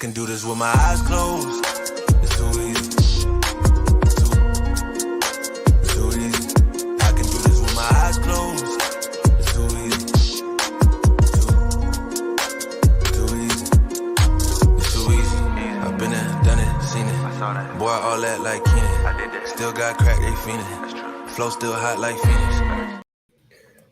can do this with my eyes closed. It's too easy. It's too easy. I can do this with my eyes closed. It's too easy. Too easy. It's too easy. I've been there, done it, seen it. I saw that. Boy, all that like Kenny. I did that. Still got crack, they fiendin'. That's true. Flow still hot like Phoenix.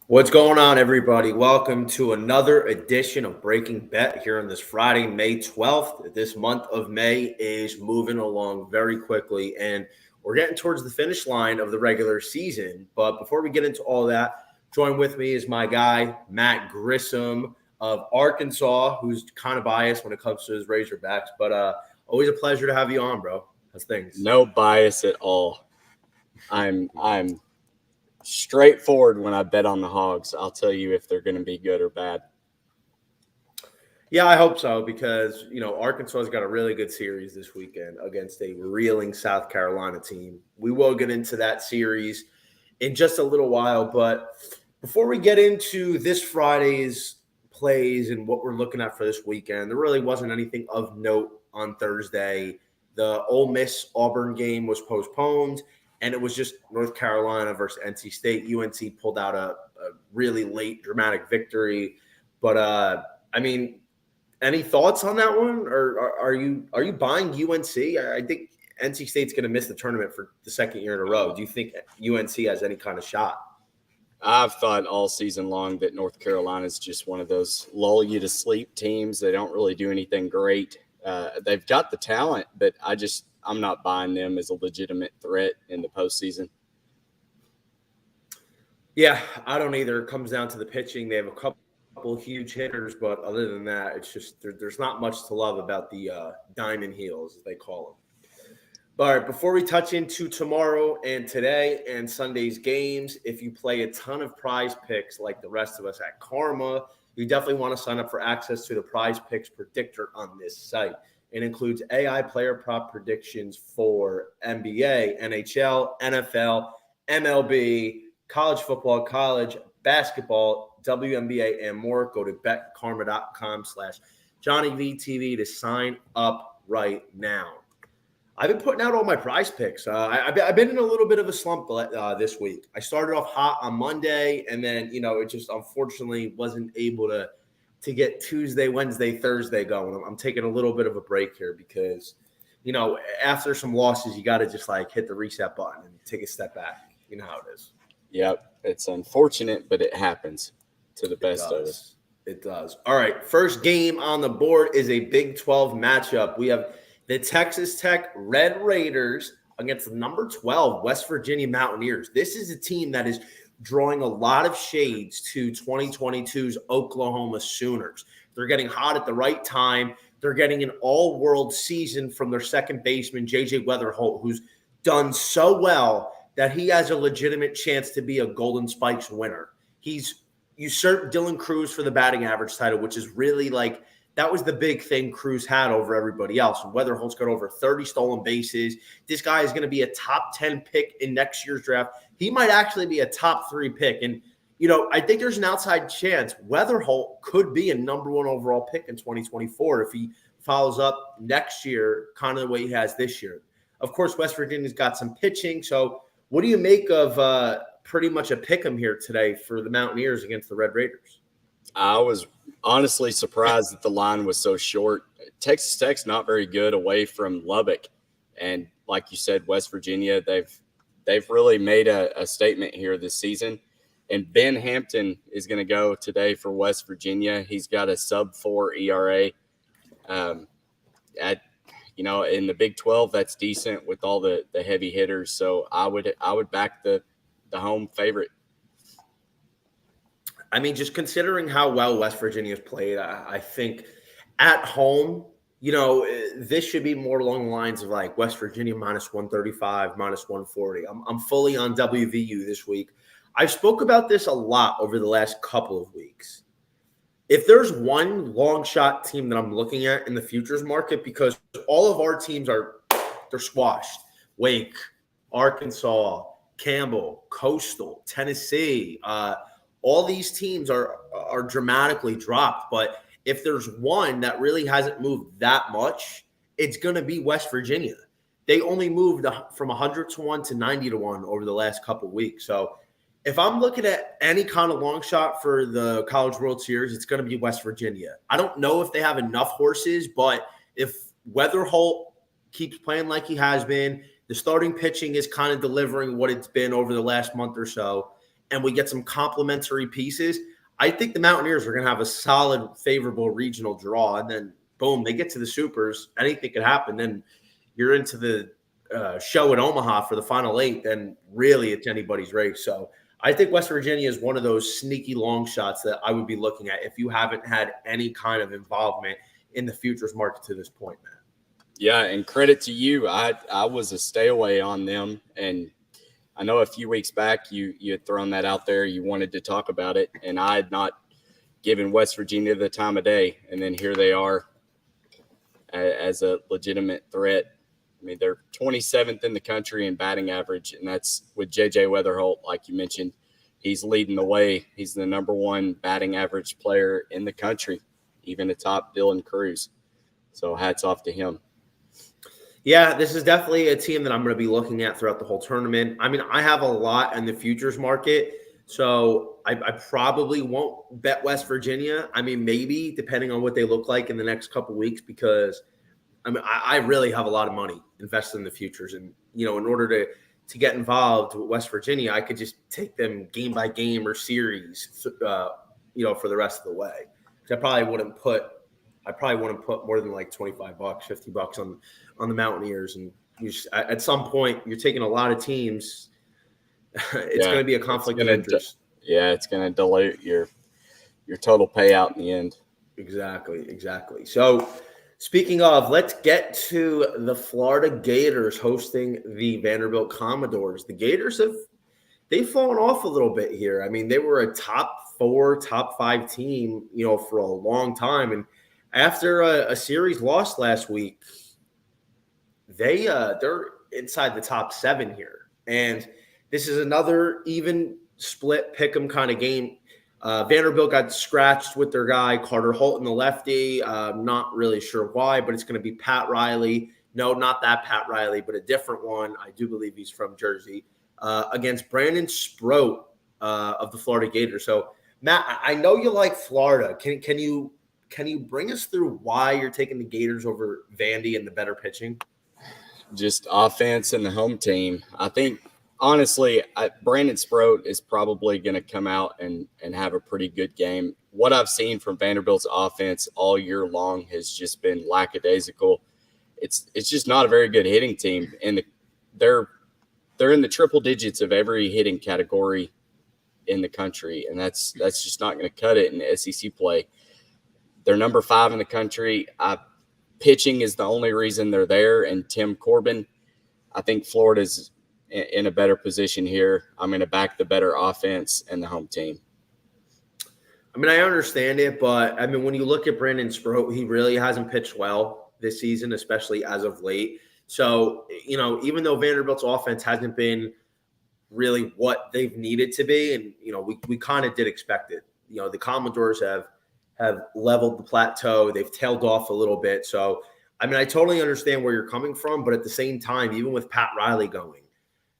What's going on, everybody? Welcome to another edition of Breaking Bet here on this Friday, May 12th. This month of May is moving along very quickly, and we're getting towards the finish line of the regular season. But before we get into all that, join with me is my guy, Matt Grissom of Arkansas, who's kind of biased when it comes to his Razorbacks. But always a pleasure to have you on, bro. How's things? No bias at all. I'm straightforward when I bet on the Hogs. I'll tell you if they're going to be good or bad. Yeah, I hope so because, Arkansas has got a really good series this weekend against a reeling South Carolina team. We will get into that series in just a little while, but before we get into this Friday's plays and what we're looking at for this weekend, there really wasn't anything of note on Thursday. The Ole Miss-Auburn game was postponed, and it was just North Carolina versus NC State. UNC pulled out a really late dramatic victory. But, any thoughts on that one? Or are you buying UNC? I think NC State's going to miss the tournament for the second year in a row. Do you think UNC has any kind of shot? I've thought all season long that North Carolina is just one of those lull-you-to-sleep teams. They don't really do anything great. They've got the talent, but I'm not buying them as a legitimate threat in the postseason. Yeah, I don't either. It comes down to the pitching. They have a couple huge hitters, but other than that, it's just there's not much to love about the diamond heels, as they call them. All right, before we touch into tomorrow and today and Sunday's games, if you play a ton of prize picks like the rest of us at Karma, you definitely want to sign up for access to the prize picks predictor on this site. It includes AI player prop predictions for NBA, NHL, NFL, MLB, college football, college basketball, WNBA, and more. Go to betkarma.com/JohnnyVTV to sign up right now. I've been putting out all my prize picks. I've been in a little bit of a slump this week. I started off hot on Monday, and then, it just unfortunately wasn't able to get Tuesday, Wednesday, Thursday going. I'm taking a little bit of a break here because, after some losses, you got to just hit the reset button and take a step back. You know how it is. Yep. It's unfortunate, but it happens to the best of us. It does. All right. First game on the board is a Big 12 matchup. We have the Texas Tech Red Raiders against the number 12 West Virginia Mountaineers. This is a team that is drawing a lot of shades to 2022's Oklahoma Sooners. They're getting hot at the right time. They're getting an all-world season from their second baseman, J.J. Weatherholt, who's done so well that he has a legitimate chance to be a Golden Spikes winner. He's usurped Dylan Cruz for the batting average title, which is really that was the big thing Cruz had over everybody else. Weatherholt's got over 30 stolen bases. This guy is going to be a top 10 pick in next year's draft. He might actually be a top 3 pick. And, I think there's an outside chance Weatherholt could be a number 1 overall pick in 2024 if he follows up next year kind of the way he has this year. Of course, West Virginia's got some pitching. So what do you make of pretty much a pick-em here today for the Mountaineers against the Red Raiders? I was honestly surprised that the line was so short. Texas Tech's not very good away from Lubbock. And like you said, West Virginia, they've really made a statement here this season. And Ben Hampton is going to go today for West Virginia. He's got a sub-4 ERA. In the Big 12, that's decent with all the heavy hitters. So I would back the home favorite. Just considering how well West Virginia's played, I think at home, this should be more along the lines of West Virginia minus 135, minus 140. I'm fully on WVU this week. I spoke about this a lot over the last couple of weeks. If there's one long shot team that I'm looking at in the futures market, because all of our teams they're squashed. Wake, Arkansas, Campbell, Coastal, Tennessee, all these teams are dramatically dropped. But if there's one that really hasn't moved that much, it's going to be West Virginia. They only moved from 100 to 1 to 90 to 1 over the last couple of weeks. So if I'm looking at any kind of long shot for the College World Series, it's going to be West Virginia. I don't know if they have enough horses, but if Weatherholt keeps playing like he has been, the starting pitching is kind of delivering what it's been over the last month or so, and we get some complementary pieces, I think the Mountaineers are going to have a solid, favorable regional draw. And then, boom, they get to the Supers. Anything could happen. Then you're into the show at Omaha for the Final 8. Then really it's anybody's race. So I think West Virginia is one of those sneaky long shots that I would be looking at if you haven't had any kind of involvement in the futures market to this point, man. Yeah, and credit to you. I was a stay away on them, and I know a few weeks back you had thrown that out there. You wanted to talk about it, and I had not given West Virginia the time of day, and then here they are as a legitimate threat. I mean, they're 27th in the country in batting average, and that's with J.J. Weatherholt, like you mentioned. He's leading the way. He's the number one batting average player in the country, even atop Dylan Cruz. So hats off to him. Yeah, this is definitely a team that I'm going to be looking at throughout the whole tournament. I mean, I have a lot in the futures market, so I probably won't bet West Virginia. I mean, maybe depending on what they look like in the next couple of weeks, because I mean, I really have a lot of money invested in the futures, and in order to get involved with West Virginia, I could just take them game by game or series, for the rest of the way. I probably wouldn't put more than like $25, $50 on the Mountaineers. And at some point, you're taking a lot of teams. It's going to be a conflict of interest. It's going to dilute your total payout in the end. Exactly. So speaking of, let's get to the Florida Gators hosting the Vanderbilt Commodores. The Gators they've fallen off a little bit here. I mean, they were a top 4, top 5 team, for a long time. And after a series loss last week, they're inside the top 7 here. And this is another even split pick'em kind of game. Vanderbilt got scratched with their guy, Carter Holton, the lefty. Not really sure why, but it's going to be Pat Riley. No, not that Pat Riley, but a different one. I do believe he's from Jersey. Against Brandon Sproat of the Florida Gators. So, Matt, I know you like Florida. Can you bring us through why you're taking the Gators over Vandy and the better pitching? Just offense and the home team. I think, honestly, Brandon Sproat is probably going to come out and have a pretty good game. What I've seen from Vanderbilt's offense all year long has just been lackadaisical. It's just not a very good hitting team, and they're in the triple digits of every hitting category in the country, and that's just not going to cut it in SEC play. They're number 5 in the country. Pitching is the only reason they're there, and Tim Corbin, I think Florida's in a better position here. I'm going to back the better offense and the home team. I mean, I understand it, but I mean, when you look at Brandon Sproat, he really hasn't pitched well this season, especially as of late. So, even though Vanderbilt's offense hasn't been really what they've needed to be, and, we kind of did expect it. The Commodores have leveled the plateau. They've tailed off a little bit. So, I mean, I totally understand where you're coming from, but at the same time, even with Pat Riley going,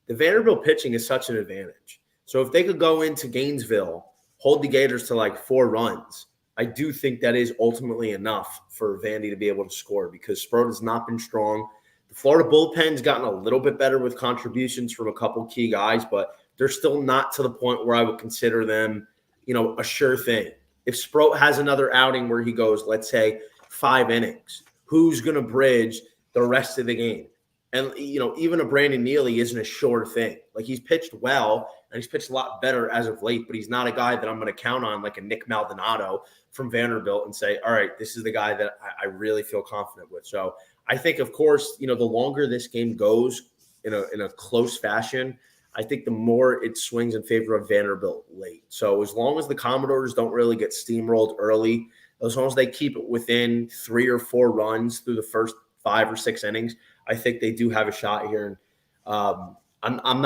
the Vanderbilt pitching is such an advantage. So if they could go into Gainesville, hold the Gators to like 4 runs, I do think that is ultimately enough for Vandy to be able to score, because Sproat has not been strong. The Florida bullpen's gotten a little bit better with contributions from a couple key guys, but they're still not to the point where I would consider them, a sure thing. If Sproat has another outing where he goes, let's say, 5 innings, who's going to bridge the rest of the game? And, even a Brandon Neely isn't a sure thing. Like, he's pitched well, and he's pitched a lot better as of late, but he's not a guy that I'm going to count on like a Nick Maldonado from Vanderbilt and say, all right, this is the guy that I really feel confident with. So I think, of course, the longer this game goes in a close fashion, I think the more it swings in favor of Vanderbilt late. So as long as the Commodores don't really get steamrolled early, as long as they keep it within 3 or 4 runs through the first 5 or 6 innings, I think they do have a shot here. And I'm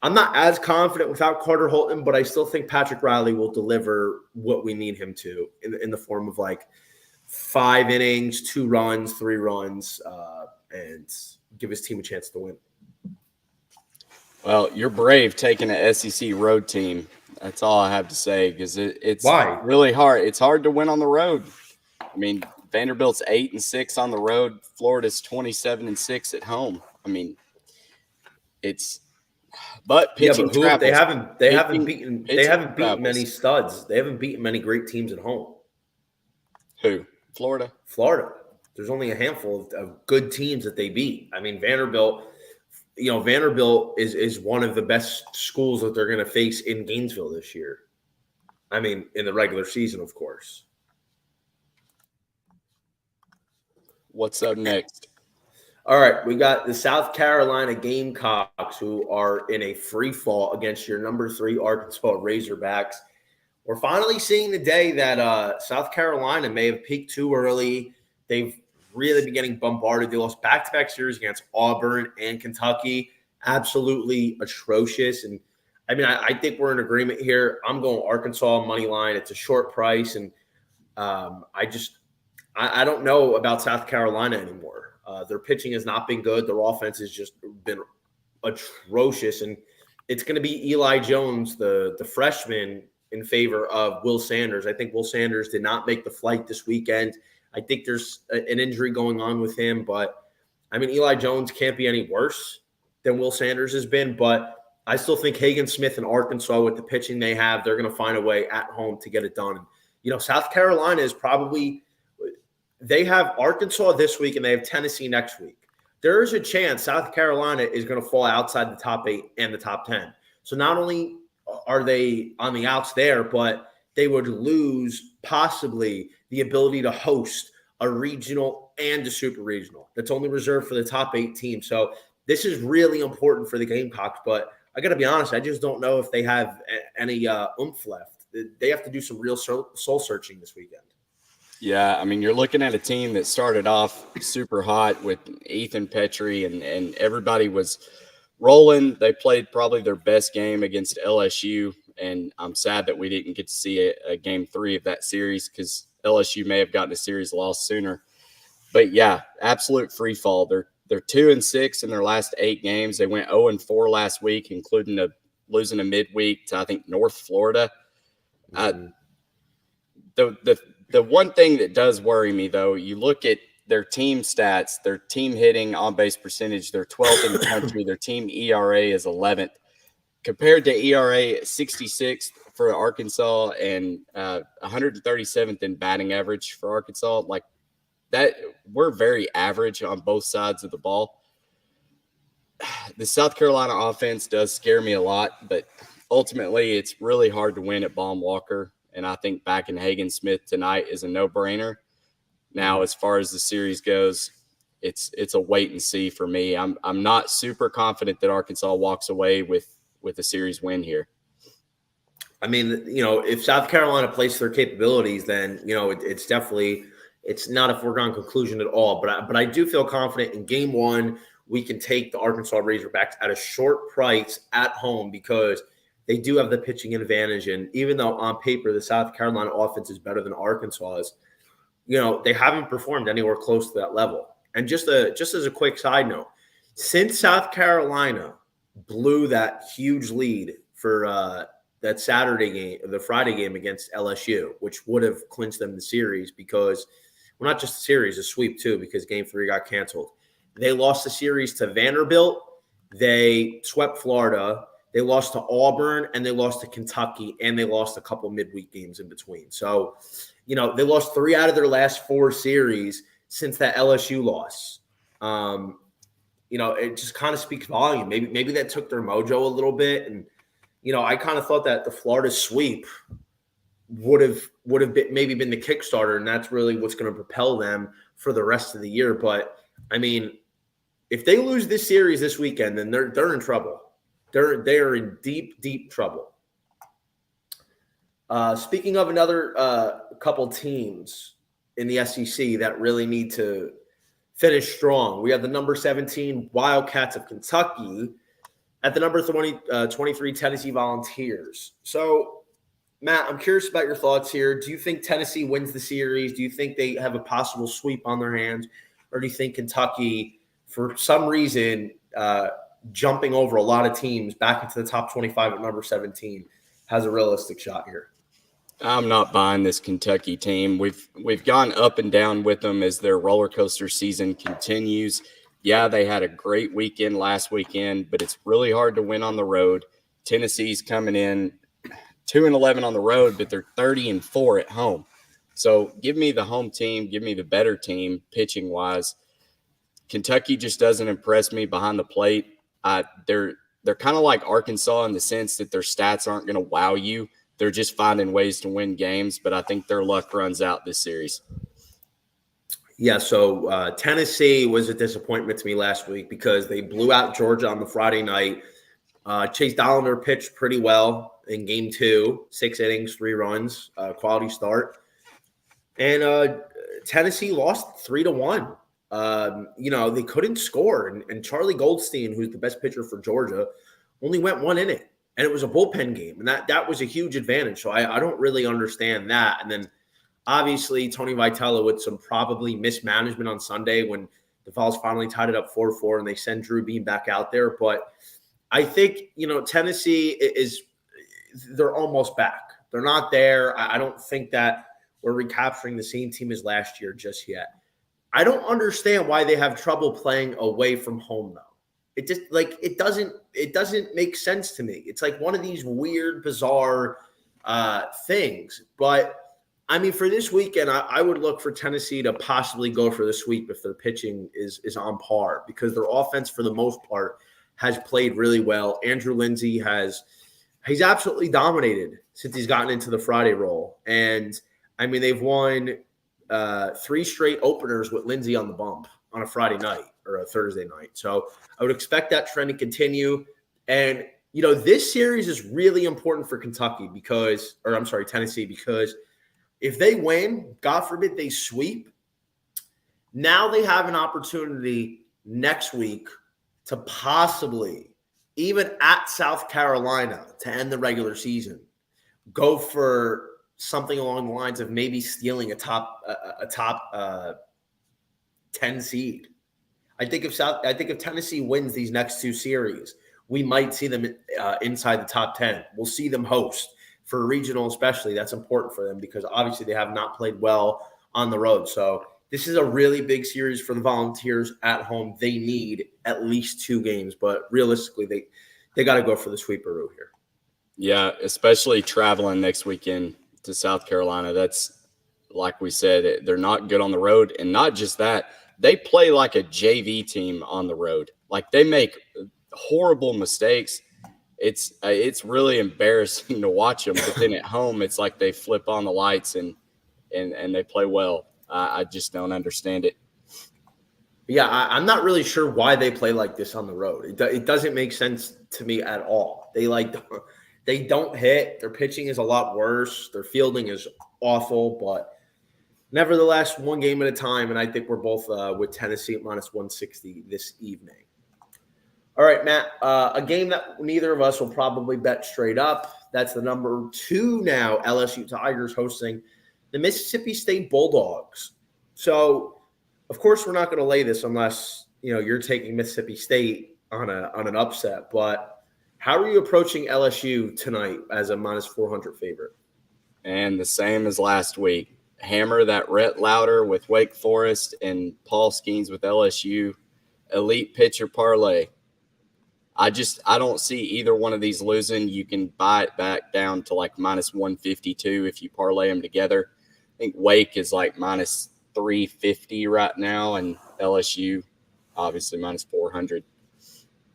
I'm not as confident without Carter Holton, but I still think Patrick Riley will deliver what we need him to in the form of like 5 innings, 2 runs, 3 runs, and give his team a chance to win. Well, you're brave taking an SEC road team. That's all I have to say, because it's Why? really hard. It's hard to win on the road. I mean, Vanderbilt's 8-6 on the road. Florida's 27-6 at home. I mean, but pitching travels. They haven't beaten many studs. They haven't beaten many great teams at home. Who? Florida. There's only a handful of good teams that they beat. I mean, Vanderbilt is one of the best schools that they're going to face in Gainesville this year. I mean, in the regular season, of course. What's up next? All right, we got the South Carolina Gamecocks, who are in a free fall against your number 3 Arkansas Razorbacks. We're finally seeing the day that South Carolina may have peaked too early. They've really been getting bombarded. They lost back-to-back series against Auburn and Kentucky. Absolutely atrocious. And I mean, I think we're in agreement here. I'm going Arkansas money line. It's a short price, and I don't know about South Carolina anymore. Their pitching has not been good. Their offense has just been atrocious, and it's going to be Eli Jones, the freshman, in favor of Will Sanders. I think Will Sanders did not make the flight this weekend. I think there's an injury going on with him, but I mean, Eli Jones can't be any worse than Will Sanders has been, but I still think Hagen Smith and Arkansas, with the pitching they have, they're going to find a way at home to get it done. You know, South Carolina is probably – they have Arkansas this week and they have Tennessee next week. There is a chance South Carolina is going to fall outside the top 8 and the top 10. So not only are they on the outs there, but they would lose possibly the ability to host a regional and a super regional that's only reserved for the top 8 teams. So this is really important for the Gamecocks, but I got to be honest, I just don't know if they have any oomph left. They have to do some real soul searching this weekend. Yeah, I mean, you're looking at a team that started off super hot with Ethan Petrie, and everybody was rolling. They played probably their best game against LSU, and I'm sad that we didn't get to see a game 3 of that series, because LSU may have gotten a series loss sooner. But yeah, absolute free fall. They're 2-6 in their last 8 games. They went 0-4 last week, including losing a midweek to, I think, North Florida. The one thing that does worry me, though, you look at their team stats, their team hitting, on-base percentage, they're 12th in the country. Their team ERA is 11th. Compared to ERA 66th for Arkansas and 137th in batting average for Arkansas, like that, we're very average on both sides of the ball. The South Carolina offense does scare me a lot, but ultimately it's really hard to win at Baum-Walker. And I think backing Hagen Smith tonight is a no-brainer. Now, as far as the series goes, it's a wait and see for me. I'm not super confident that Arkansas walks away with a series win here. I mean, you know, if South Carolina plays their capabilities, then, you know, it's definitely – it's not a foregone conclusion at all. But I do feel confident in game 1 we can take the Arkansas Razorbacks at a short price at home, because – they do have the pitching advantage. And even though on paper the South Carolina offense is better than Arkansas's, you know, they haven't performed anywhere close to that level. And just as a quick side note, since South Carolina blew that huge lead for that Saturday game, the Friday game against LSU, which would have clinched them the series, because, well, not just the series, a sweep too, because game 3 got canceled. They lost the series to Vanderbilt. They swept Florida. They lost to Auburn, and they lost to Kentucky, and they lost a couple midweek games in between. So, you know, they lost 3 out of their last 4 series since that LSU loss. You know, it just kind of speaks volume. Maybe that took their mojo a little bit. And, you know, I kind of thought that the Florida sweep would have maybe been the Kickstarter, and that's really what's going to propel them for the rest of the year. But, I mean, if they lose this series this weekend, then they're in trouble. They're in deep, deep trouble. Speaking of another couple teams in the SEC that really need to finish strong, we have the number 17 Wildcats of Kentucky At the number 23, Tennessee Volunteers. So, Matt, I'm curious about your thoughts here. Do you think Tennessee wins the series? Do you think they have a possible sweep on their hands? Or do you think Kentucky, for some reason, jumping over a lot of teams back into the top 25 at number 17, has a realistic shot here? I'm not buying this Kentucky team. We've gone up and down with them as their roller coaster season continues. Yeah, they had a great weekend last weekend, but it's really hard to win on the road. Tennessee's coming in 2-11 on the road, but they're 30-4 at home. So give me the home team, give me the better team pitching wise. Kentucky just doesn't impress me behind the plate. They're kind of like Arkansas in the sense that their stats aren't going to wow you. They're just finding ways to win games, but I think their luck runs out this series. Yeah, so Tennessee was a disappointment to me last week because they blew out Georgia on the Friday night. Chase Dollander pitched pretty well in game 2, 6 innings, 3 runs, quality start. And Tennessee lost 3-1. They couldn't score. And Charlie Goldstein, who's the best pitcher for Georgia, only went 1 inning. And it was a bullpen game. And that was a huge advantage. So I don't really understand that. And then obviously Tony Vitello with some probably mismanagement on Sunday when the Vols finally tied it up 4-4 and they send Drew Beam back out there. But I think, Tennessee they're almost back. They're not there. I don't think that we're recapturing the same team as last year just yet. I don't understand why they have trouble playing away from home, though. It just it doesn't make sense to me. It's like one of these weird, bizarre things. But I mean, for this weekend, I would look for Tennessee to possibly go for the sweep if their pitching is on par, because their offense, for the most part, has played really well. Andrew Lindsay he's absolutely dominated since he's gotten into the Friday role. And I mean, they've won 3 straight openers with Lindsay on the bump on a Friday night or a Thursday night. So I would expect that trend to continue. And, this series is really important for Tennessee, because if they win, God forbid they sweep, now they have an opportunity next week to possibly, even at South Carolina to end the regular season, go for something along the lines of maybe stealing a top 10 seed. I think if Tennessee wins these next 2 series, we might see them inside the top 10. We'll see them host for a regional, especially. That's important for them because obviously they have not played well on the road. So this is a really big series for the Volunteers at home. They need at least 2 games, but realistically, they got to go for the sweeperoo here. Yeah, especially traveling next weekend to South Carolina. That's, like we said, they're not good on the road. And not just that, they play like a JV team on the road. Like, they make horrible mistakes. It's really embarrassing to watch them. But then at home, it's like they flip on the lights and they play well. I just don't understand it. Yeah, I'm not really sure why they play like this on the road. It doesn't make sense to me at all. They don't hit. Their pitching is a lot worse. Their fielding is awful, but nevertheless, 1 game at a time, and I think we're both with Tennessee at -160 this evening. All right, Matt, a game that neither of us will probably bet straight up. That's the number 2 now, LSU Tigers hosting the Mississippi State Bulldogs. So, of course, we're not going to lay this unless, you're taking Mississippi State on an upset, but how are you approaching LSU tonight as a -400 favorite? And the same as last week. Hammer that Rhett Lauder with Wake Forest and Paul Skeens with LSU. Elite pitcher parlay. I don't see either one of these losing. You can buy it back down to like -152 if you parlay them together. I think Wake is like -350 right now, and LSU obviously -400.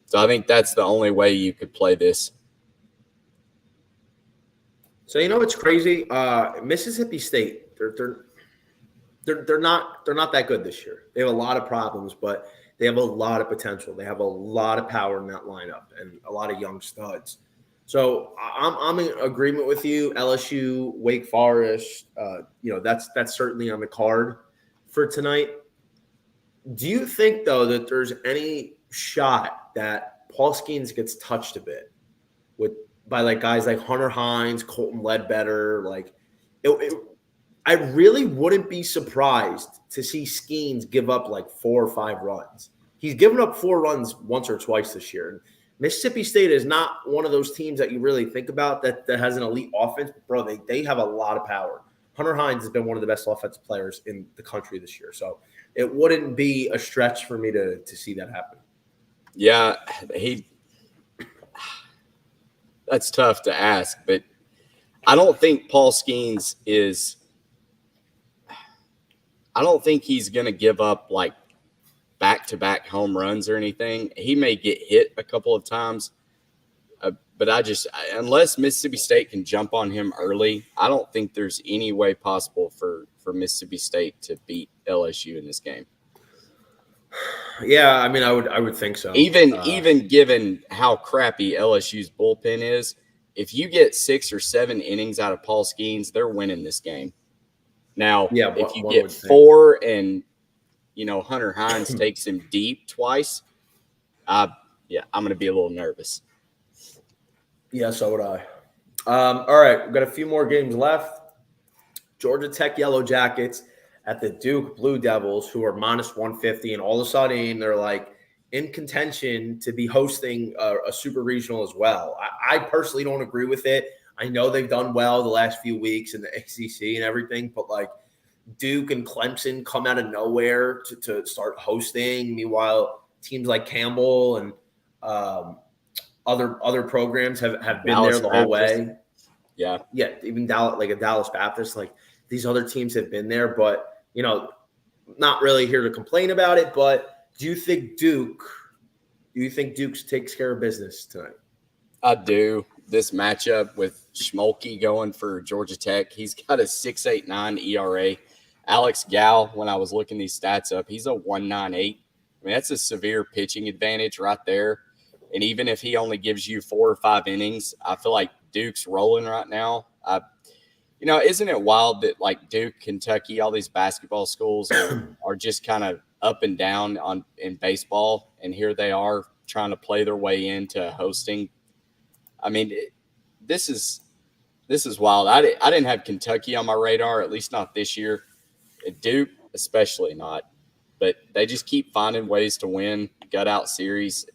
So I think that's the only way you could play this. So it's crazy. Mississippi State, they're not that good this year. They have a lot of problems, but they have a lot of potential. They have a lot of power in that lineup and a lot of young studs. So I'm in agreement with you. LSU, Wake Forest, that's certainly on the card for tonight. Do you think though that there's any shot that Paul Skeens gets touched a bit by like guys like Hunter Hines, Colton Ledbetter. Like, I really wouldn't be surprised to see Skeens give up like 4 or 5 runs. He's given up 4 runs once or twice this year. And Mississippi State is not one of those teams that you really think about that has an elite offense. Bro, they have a lot of power. Hunter Hines has been one of the best offensive players in the country this year. So it wouldn't be a stretch for me to see that happen. Yeah, that's tough to ask, but I don't think Paul Skeens I don't think he's going to give up like back-to-back home runs or anything. He may get hit a couple of times, but unless Mississippi State can jump on him early, I don't think there's any way possible for Mississippi State to beat LSU in this game. Yeah, I mean, I would think so. Even given how crappy LSU's bullpen is, if you get 6 or 7 innings out of Paul Skeens, they're winning this game. Now, if you get 4 and Hunter Hines takes him deep twice, I'm going to be a little nervous. Yeah, so would I. All right, we've got a few more games left. Georgia Tech Yellow Jackets at the Duke Blue Devils, who are minus 150, and all of a sudden they're like in contention to be hosting a super regional as well. I personally don't agree with it. I know they've done well the last few weeks in the ACC and everything, but like Duke and Clemson come out of nowhere to start hosting. Meanwhile, teams like Campbell and other programs have been Dallas there the whole Baptist. way. Yeah, even Dallas Baptist, like these other teams have been there, but not really here to complain about it. But do you think Duke takes care of business tonight? I do. This matchup with Schmolke going for Georgia Tech, he's got a 6.89 ERA. Alex Gow, when I was looking these stats up, he's a 1.98. I mean, that's a severe pitching advantage right there. And even if he only gives you 4 or 5 innings, I feel like Duke's rolling right now. Isn't it wild that like Duke, Kentucky, all these basketball schools are just kind of up and down in baseball, and here they are trying to play their way into hosting. I mean, this is wild. I didn't have Kentucky on my radar, at least not this year. Duke, especially not. But they just keep finding ways to win gut-out series.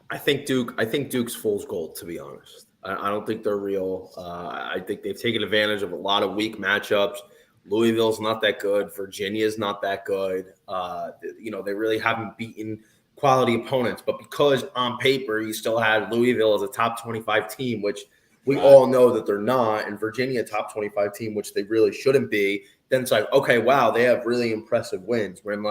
I think Duke's fool's gold, to be honest. I don't think they're real. I think they've taken advantage of a lot of weak matchups. Louisville's not that good. Virginia's not that good. They really haven't beaten quality opponents. But because on paper you still had Louisville as a top 25 team, which we all know that they're not, and Virginia a top 25 team, which they really shouldn't be, then it's like, okay, wow, they have really impressive wins. When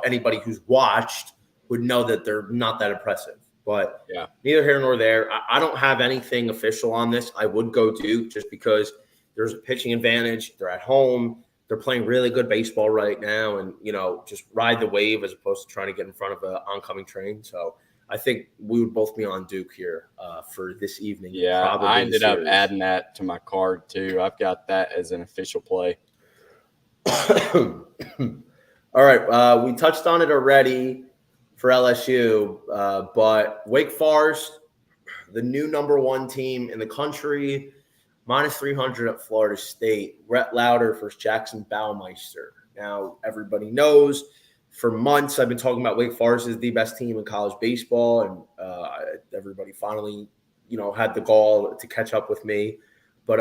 anybody who's watched would know that they're not that impressive. But neither here nor there. I don't have anything official on this. I would go Duke just because there's a pitching advantage. They're at home. They're playing really good baseball right now, and just ride the wave as opposed to trying to get in front of an oncoming train. So I think we would both be on Duke here for this evening. Yeah, I ended up adding that to my card too. I've got that as an official play. All right, we touched on it already for LSU, but Wake Forest, the new number 1 team in the country, minus 300 at Florida State. Rhett Lauder versus Jackson Baumeister. Now, everybody knows for months I've been talking about Wake Forest is the best team in college baseball, and everybody finally, had the gall to catch up with me. But,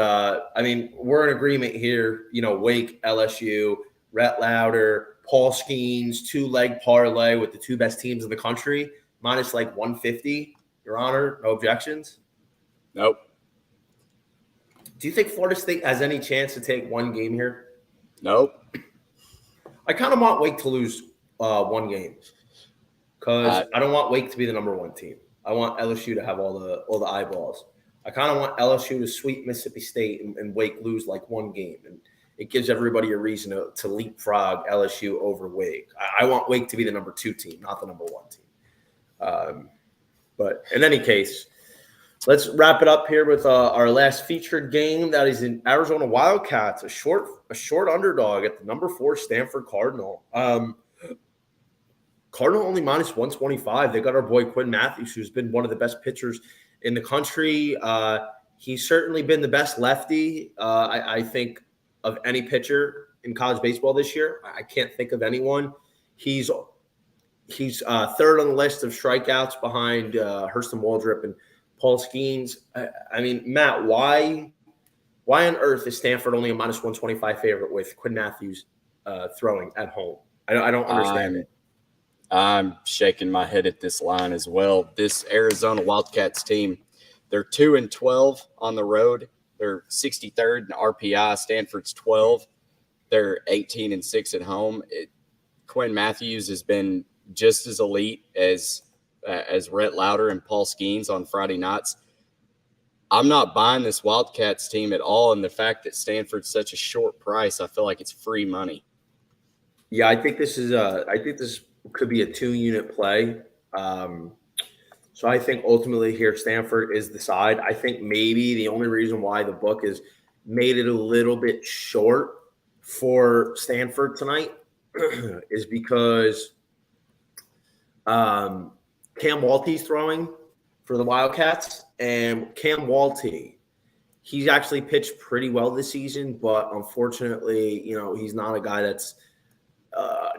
we're in agreement here. Wake, LSU, Rhett Lauder, Paul Skeens, 2-leg parlay with the 2 best teams in the country, minus like 150. Your Honor, no objections? Nope. Do you think Florida State has any chance to take 1 game here? Nope. I kind of want Wake to lose 1 game because I don't want Wake to be the number 1 team. I want LSU to have all the eyeballs. I kind of want LSU to sweep Mississippi State and Wake lose like 1 game, and it gives everybody a reason to leapfrog LSU over Wake. I want Wake to be the number 2 team, not the number 1 team. But in any case, let's wrap it up here with our last featured game. That is in Arizona Wildcats, a short underdog at the number 4 Stanford Cardinal. Cardinal only minus 125. They got our boy Quinn Matthews, who's been one of the best pitchers in the country. He's certainly been the best lefty, I think, of any pitcher in college baseball this year. I can't think of anyone. He's third on the list of strikeouts behind Hurston Waldrop and Paul Skeens. I mean, Matt, why on earth is Stanford only a minus 125 favorite with Quinn Matthews throwing at home? I don't understand it. I'm shaking my head at this line as well. This Arizona Wildcats team, they're 2-12 on the road. They're 63rd in RPI. Stanford's 12. They're 18-6 at home. Quinn Matthews has been just as elite as Rhett Lauder and Paul Skeens on Friday nights. I'm not buying this Wildcats team at all, and the fact that Stanford's such a short price, I feel like it's free money. Yeah, I think this could be a 2-unit play. So I think ultimately here Stanford is the side. I think maybe the only reason why the book has made it a little bit short for Stanford tonight is because Cam Walty's throwing for the Wildcats, and Cam Walty, he's actually pitched pretty well this season, but unfortunately, he's not a guy that's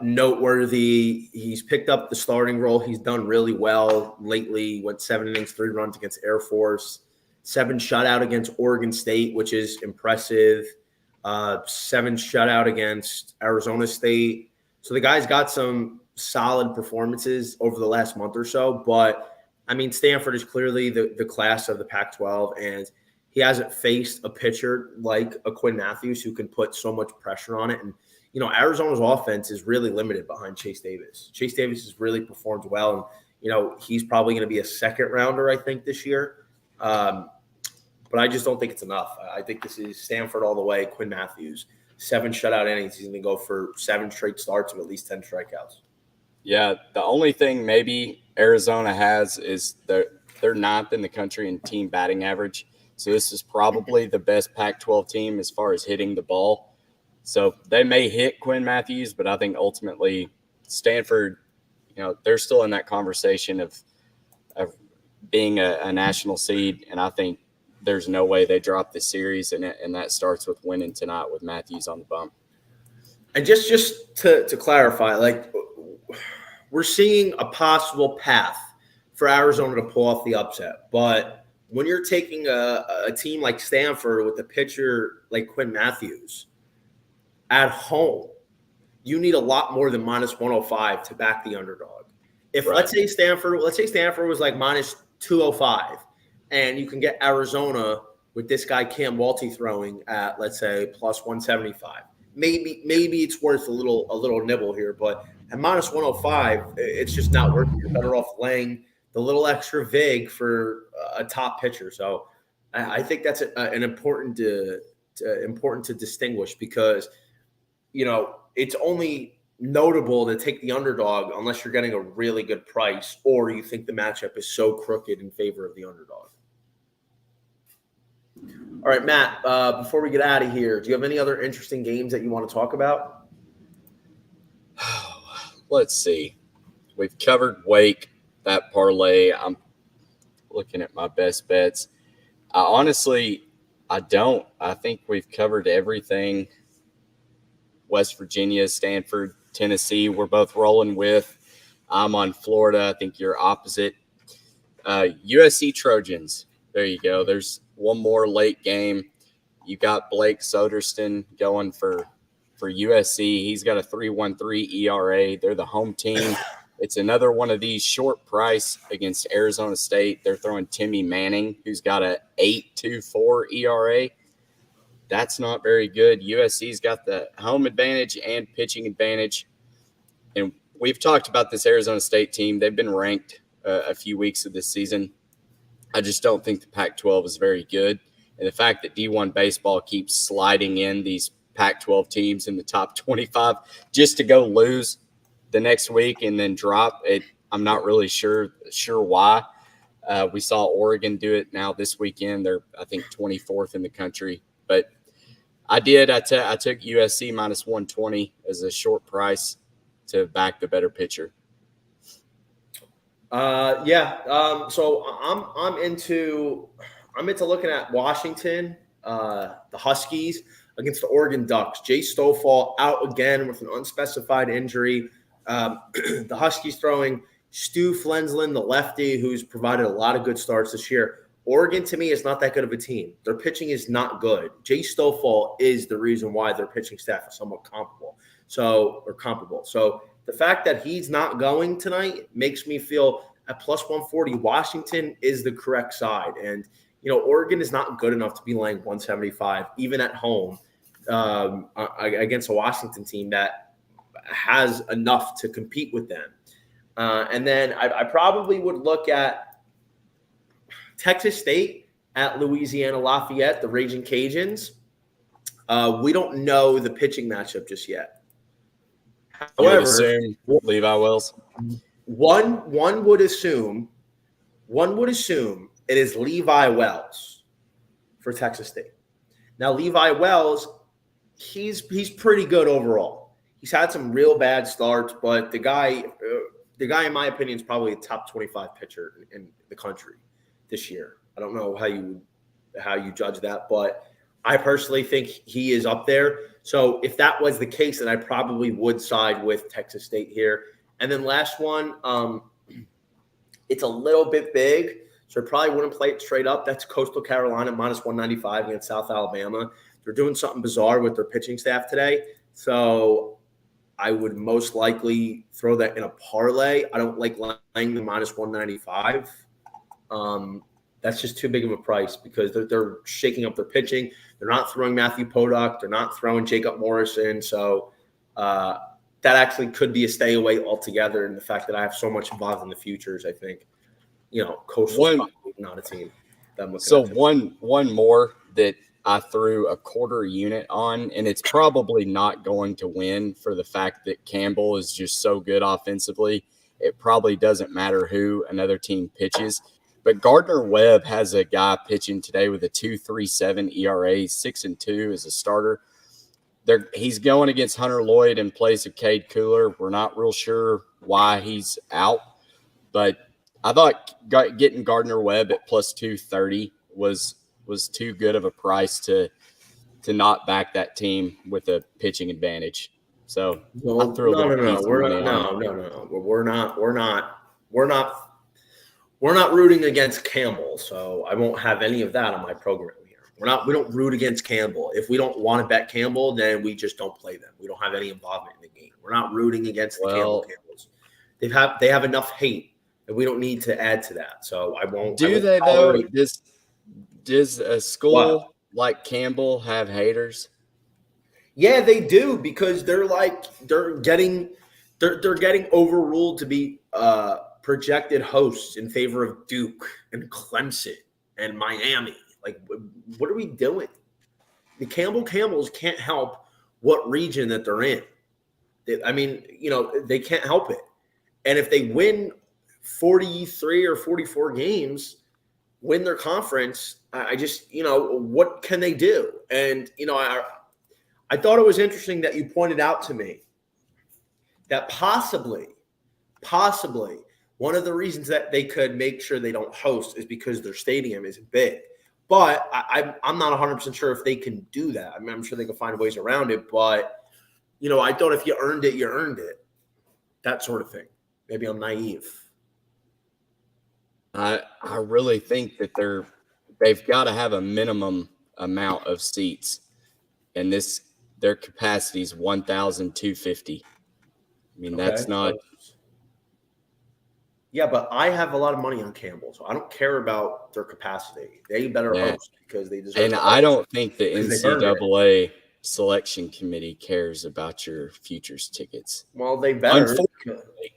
noteworthy. He's picked up the starting role. He's done really well lately. Went 7 innings, 3 runs against Air Force, 7 shutout against Oregon State, which is impressive. 7 shutout against Arizona State. So the guy's got some solid performances over the last month or so. But I mean, Stanford is clearly the class of the Pac-12, and he hasn't faced a pitcher like a Quinn Matthews who can put so much pressure on it. And Arizona's offense is really limited behind Chase Davis. Chase Davis has really performed well, and he's probably going to be a second rounder, I think, this year. But I just don't think it's enough. I think this is Stanford all the way. Quinn Matthews, 7 shutout innings. He's going to go for 7 straight starts with at least 10 strikeouts. Yeah, the only thing maybe Arizona has is they're 9th in the country in team batting average. So this is probably the best Pac-12 team as far as hitting the ball. So they may hit Quinn Matthews, but I think ultimately Stanford, they're still in that conversation of being a national seed, and I think there's no way they drop the series, and that starts with winning tonight with Matthews on the bump. And just to clarify, we're seeing a possible path for Arizona to pull off the upset, but when you're taking a team like Stanford with a pitcher like Quinn Matthews at home, you need a lot more than minus 105 to back the underdog. If right. let's say Stanford was like minus 205, and you can get Arizona with this guy Cam Walty throwing at, let's say, plus 175. Maybe it's worth a little nibble here, but at minus 105, it's just not worth it. You're better off laying the little extra vig for a top pitcher. So I think that's an important to distinguish, because it's only notable to take the underdog unless you're getting a really good price or you think the matchup is so crooked in favor of the underdog. All right, Matt, before we get out of here, do you have any other interesting games that you want to talk about? Let's see. We've covered Wake, that parlay. I'm looking at my best bets. I don't. I think we've covered everything. West Virginia, Stanford, Tennessee, we're both rolling with. I'm on Florida. I think you're opposite. USC Trojans. There you go. There's one more late game. You got Blake Soderstrom going for USC. He's got a 3.13 ERA. They're the home team. It's another one of these short price against Arizona State. They're throwing Timmy Manning, who's got a 8.24 ERA. That's not very good. USC's got the home advantage and pitching advantage. And we've talked about this Arizona State team. They've been ranked a few weeks of this season. I just don't think the Pac-12 is very good. And the fact that D1 baseball keeps sliding in these Pac-12 teams in the top 25 just to go lose the next week and then drop it, I'm not really sure why. We saw Oregon do it now this weekend. They're, I think, 24th in the country. But I did. I took USC minus 120 as a short price to back the better pitcher. So I'm into looking at Washington, the Huskies against the Oregon Ducks. Jay Stofall out again with an unspecified injury. The Huskies throwing Stu Flensland, the lefty, who's provided a lot of good starts this year. Oregon, to me, is not that good of a team. Their pitching is not good. Jay Stofall is the reason why their pitching staff is somewhat comparable. So the fact that he's not going tonight makes me feel at plus 140, Washington is the correct side. And, Oregon is not good enough to be laying 175, even at home, against a Washington team that has enough to compete with them. And then I probably would look at Texas State at Louisiana Lafayette, the Raging Cajuns. We don't know the pitching matchup just yet. However, Levi Wells. One would assume it is Levi Wells for Texas State. Now, Levi Wells, he's pretty good overall. He's had some real bad starts, but the guy, in my opinion, is probably a top 25 pitcher in the country this year. I don't know how you judge that, but I personally think he is up there. So if that was the case, then I probably would side with Texas State here. And then last one, it's a little bit big, so I probably wouldn't play it straight up. That's Coastal Carolina minus 195 against South Alabama. They're doing something bizarre with their pitching staff today, so I would most likely throw that in a parlay. I don't like laying the minus 195. That's just too big of a price because they're shaking up their pitching. They're not throwing Matthew Podok. They're not throwing Jacob Morrison. So that actually could be a stay away altogether. And the fact that I have so much involved in the futures, I think, Coastal's not a team that I'm looking at. One more that I threw a quarter unit on, and it's probably not going to win for the fact that Campbell is just so good offensively. It probably doesn't matter who another team pitches. But Gardner Webb has a guy pitching today with a 2.37 ERA, 6-2 as a starter. He's going against Hunter Lloyd in place of Cade Cooler. We're not real sure why he's out, but I thought getting Gardner Webb at plus 230 was too good of a price to not back that team with a pitching advantage. So no. We're not rooting against Campbell, so I won't have any of that on my program here. We don't root against Campbell. If we don't want to bet Campbell, then we just don't play them. We don't have any involvement in the game. We're not rooting against the Campbells. They have enough hate, and we don't need to add to that. So I won't. Do they though? Does a school like Campbell have haters? Yeah, they do because they're getting overruled to be projected hosts in favor of Duke and Clemson and Miami. Like, what are we doing? The Campbells can't help what region that they're in. They can't help it. And if they win 43 or 44 games, win their conference, what can they do? And, I thought it was interesting that you pointed out to me that possibly one of the reasons that they could make sure they don't host is because their stadium is big. But I'm not 100% sure if they can do that. I mean, I'm sure they can find ways around it. But, I thought if you earned it, you earned it. That sort of thing. Maybe I'm naive. I really think that they've got to have a minimum amount of seats. And their capacity is 1,250. I mean, that's not – yeah, but I have a lot of money on Campbell, so I don't care about their capacity. They better host because they deserve it. And I don't think the NCAA selection committee cares about your futures tickets. Well, they better. Unfortunately.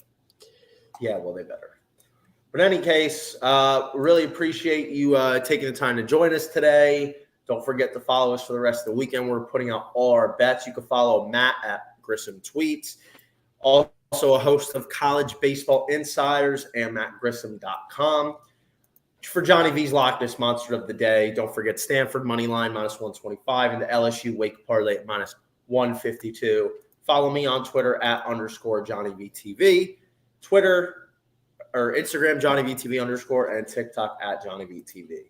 Yeah, well, they better. But in any case, really appreciate you taking the time to join us today. Don't forget to follow us for the rest of the weekend. We're putting out all our bets. You can follow Matt at Grissom Tweets. Also a host of College Baseball Insiders and MattGrissom.com. For Johnny V's Loch Ness Monster of the Day, don't forget Stanford Moneyline minus 125 and the LSU Wake Parlay at minus 152. Follow me on Twitter at _JohnnyVTV. Twitter, or Instagram, JohnnyVTV_, and TikTok at JohnnyVTV.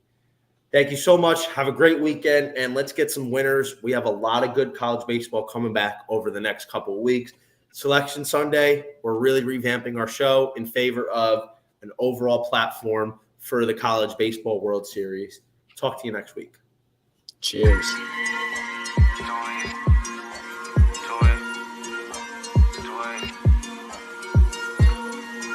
Thank you so much. Have a great weekend, and let's get some winners. We have a lot of good college baseball coming back over the next couple of weeks. Selection Sunday, we're really revamping our show in favor of an overall platform for the College Baseball World Series. Talk to you next week. Cheers.